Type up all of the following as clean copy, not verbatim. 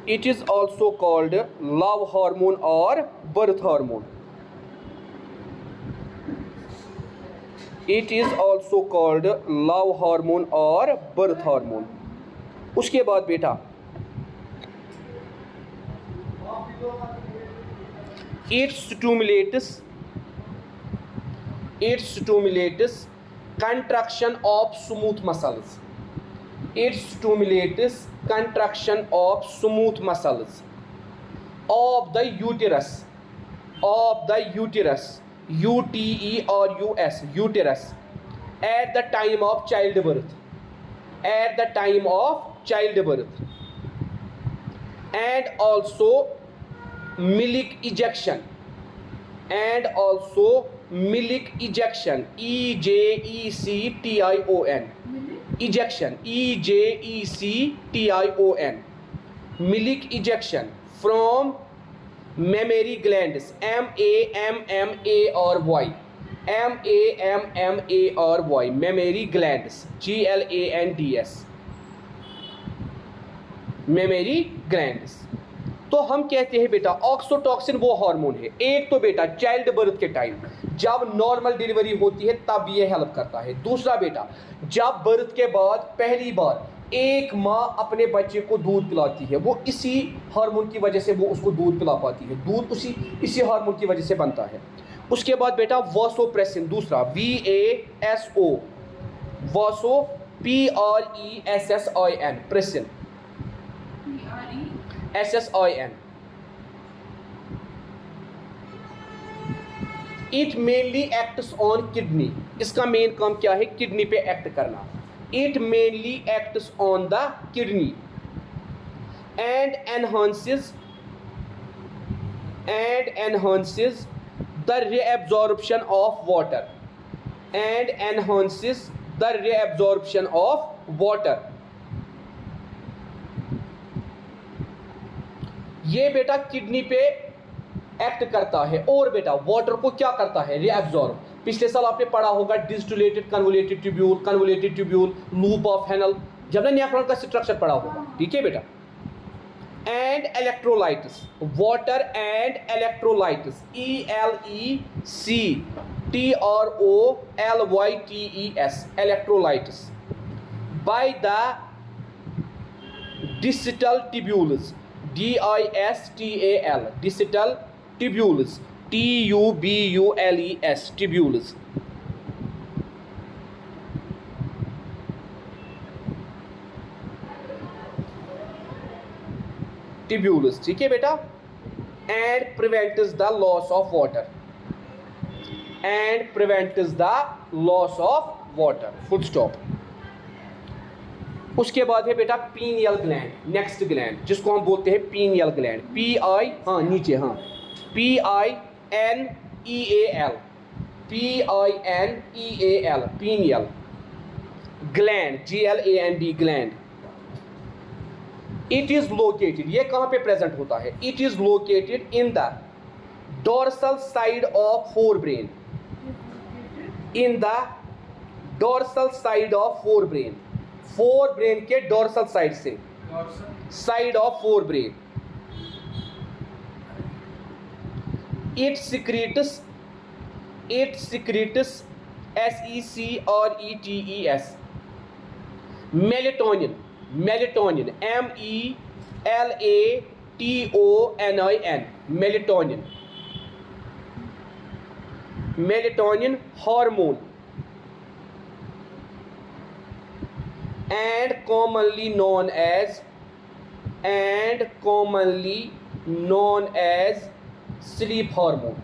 It is also called love hormone or birth hormone. It is also called love hormone or birth hormone. उसके बाद बेटा it stimulates contraction of smooth muscles. It stimulates contraction of smooth muscles of the uterus, UTE or US, uterus, at the time of childbirth, and also milk ejection, EJECTION, ejection, EJECTION, milk ejection from mammary glands, MAMMARY, mammary glands, GLANDS, mammary glands. तो हम कहते हैं बेटा oxytocin वो hormone है। एक तो बेटा चाइल्ड बर्थ के टाइम जब नॉर्मल डिलीवरी होती है तब ये हेल्प करता है। दूसरा बेटा जब बर्थ के बाद पहली बार एक माँ अपने बच्चे को दूध पिलाती है, वो इसी हार्मोन की वजह से वो उसको दूध पिला पाती है, दूध इसी हार्मोन की वजह से बनता है। उसके बाद बेटा वासोप्रेसिन, दूसरा VASO, वासो PRESSIN, प्रेसिन, SSIN. It mainly acts on kidney. इसका मेन काम क्या है? किडनी पे एक्ट करना। It mainly acts on the kidney and enhances the reabsorption of water. ये बेटा किडनी पे एक्ट करता है और बेटा वाटर को क्या करता है? रीअब्जॉर्ब। पिछले साल आपने पढ़ा होगा distal convoluted tubule, loop of Henle, जब ना नेफ्रॉन का स्ट्रक्चर पढ़ा होगा, ठीक है बेटा। And electrolytes, water and electrolytes, ELECTROLYTES, electrolytes, by the distal tubules, DISTAL, distal tubules, TUBULES, tubules. Tubules, ठीक है बेटा। and prevents the loss of water, full stop. उसके बाद है बेटा पीनियल ग्लैंड, नेक्स्ट ग्लैंड जिसको हम बोलते हैं pineal gland, PINEAL, pineal gland, GLAND, gland. It is located, ये कहाँ पे प्रेजेंट होता है? It is located in the dorsal side of forebrain, in the dorsal side of forebrain, forebrain के डोर्सल साइड से, side of forebrain. It secretes SECRETES melatonin, MELATONIN, melatonin hormone, and commonly known as sleep hormone,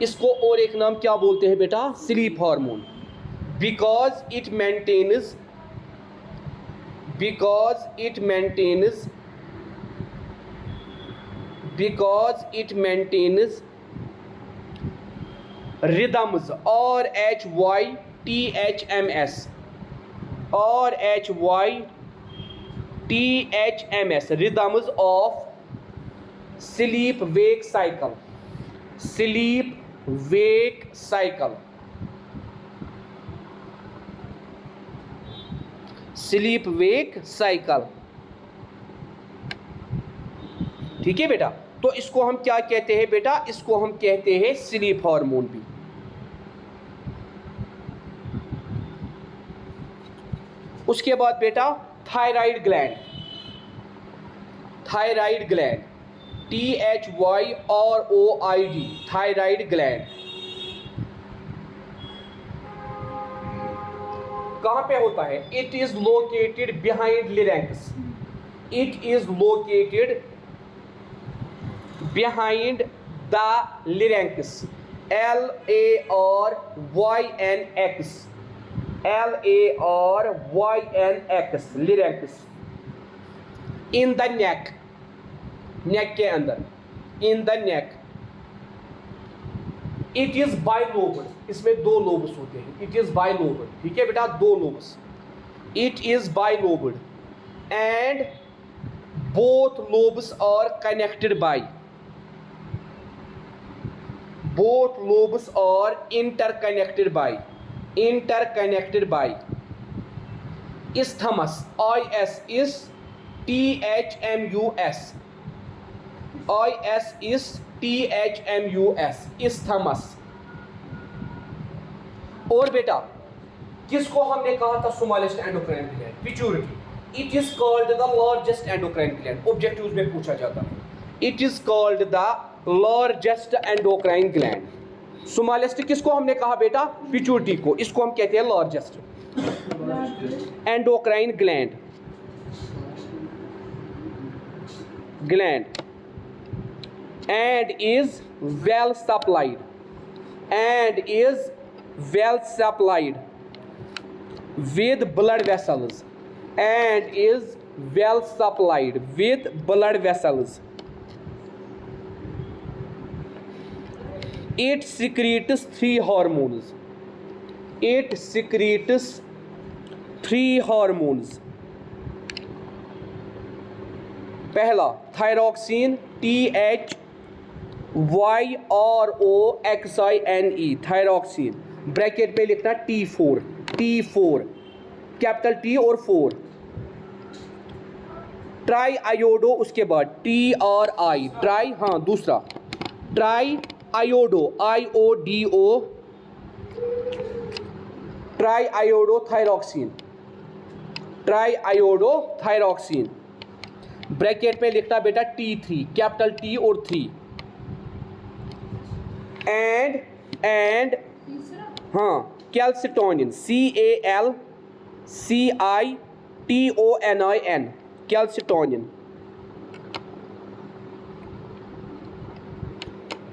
इसको और एक नाम क्या बोलते हैं बेटा? Sleep hormone. because it maintains rhythms, RHYTHMS, rhythms of sleep wake cycle, sleep wake cycle. ठीक है बेटा, तो इसको हम क्या कहते हैं बेटा, इसको हम कहते हैं स्लीप हार्मोन भी। उसके बाद बेटा thyroid gland, thyroid gland, THYROID, thyroid gland कहां पे होता है? It is located behind larynx, it is located behind the larynx, LARYNX, LARYNX, larynx. In the neck, neck के अंदर, in the neck. It is bilobed, इसमें दो lobes होते हैं, इट इज बाइलोब्ड। ठीक है बेटा, दो lobes, it is bilobed and both lobes are connected by, both lobes are interconnected by, interconnected by isthmus, IS is THMUS, IS is THMUS, isthmus। और बेटा किसको हमने कहा था smallest endocrine gland? Pituitary. It is called the largest endocrine gland, objectives में पूछा जाता है। It is called the largest endocrine gland. Smallest किसको हमने कहा बेटा? पिट्यूटरी को, इसको हम कहते हैं largest endocrine gland, gland and is well supplied, and is well supplied with blood vessels, and is well supplied with blood vessels. It secretes three hormones, it secretes three hormones। पहला thyroxine, THYROXINE, thyroxine, bracket में लिखना T4, T4, capital T और 4। Try iodo, उसके बाद TRI, try, हाँ दूसरा try iodo, IODO, try iodo thyroxine, try iodo thyroxine, bracket में लिखना बेटा T3, कैपिटल T और 3। एंड हाँ कैल्सिटोनिन, CALCITONIN, कैल्सिटोनिन।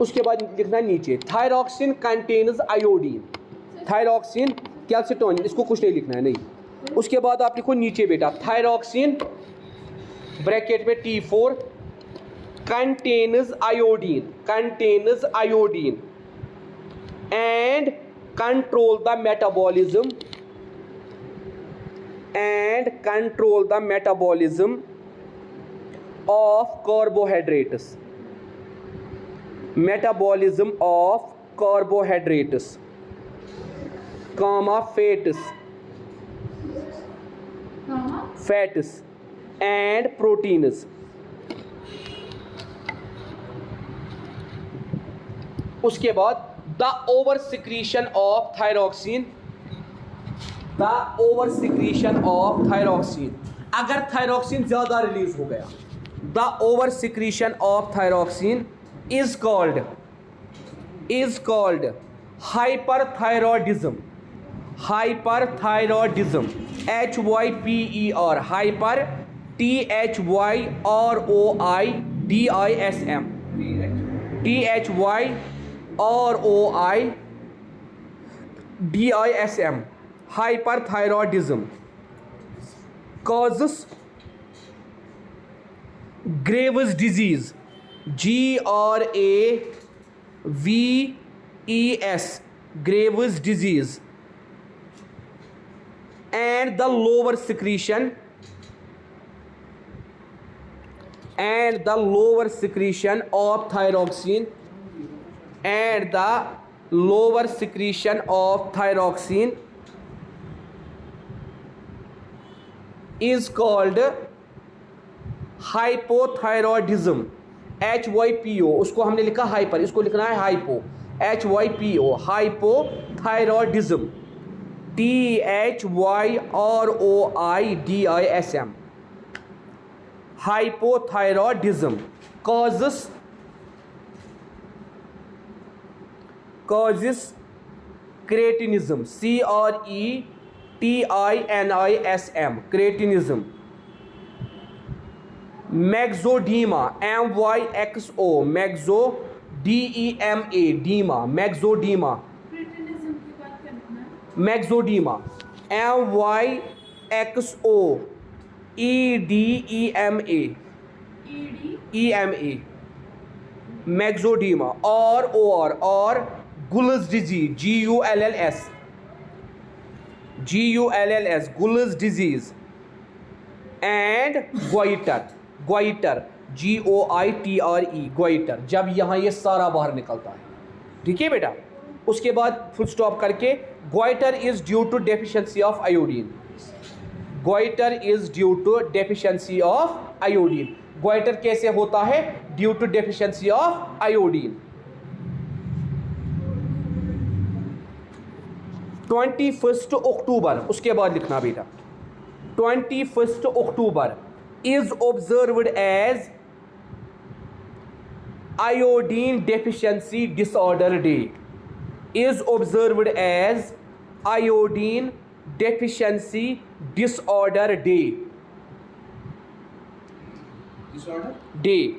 उसके बाद लिखना नीचे thyroxine contains iodine, thyroxine calcitonin, इसको कुछ नहीं लिखना है, नहीं। उसके बाद आप लिखो नीचे बेटा थायरोक्सिन ब्रैकेट में T4 contains iodine, contains iodine and control the metabolism, and control the metabolism of carbohydrates, metabolism of carbohydrates, comma fats and proteins। उसके बाद the over secretion of thyroxine, the over secretion of thyroxine, अगर thyroxine ज़्यादा release हो गया, the over secretion of thyroxine is called hyperthyroidism, hyperthyroidism, HYPER, hyper, THYROIDISM, THYROIDISM, hyperthyroidism causes Graves' disease, GRAVES, Graves' disease, and the lower secretion of thyroxine, and the lower secretion of thyroxine is called hypothyroidism. HYPO, उसको हमने लिखा hyper, इसको लिखना है hypo. HYPO, hypothyroidism. THYROIDISM. Hypothyroidism causes cretinism. CRETINISM. Cretinism. Myxedema. MYXO. DEMA. Myxedema. Myxedema. MYXOEDEMA. Myxedema. or Gull's disease. GULLS. Gull's disease. And goiter. GOITRE. goiter. जब यहाँ ये सारा बाहर निकलता है. ठीक है बेटा. उसके बाद फुल स्टॉप करके goiter is due to deficiency of iodine. goiter is due to deficiency of iodine. goiter कैसे होता है? Due to deficiency of iodine. 21 अक्टूबर, उसके बाद लिखना बेटा. 21 अक्टूबर is observed as iodine deficiency disorder day. Is observed as iodine deficiency disorder day. Disorder? Day.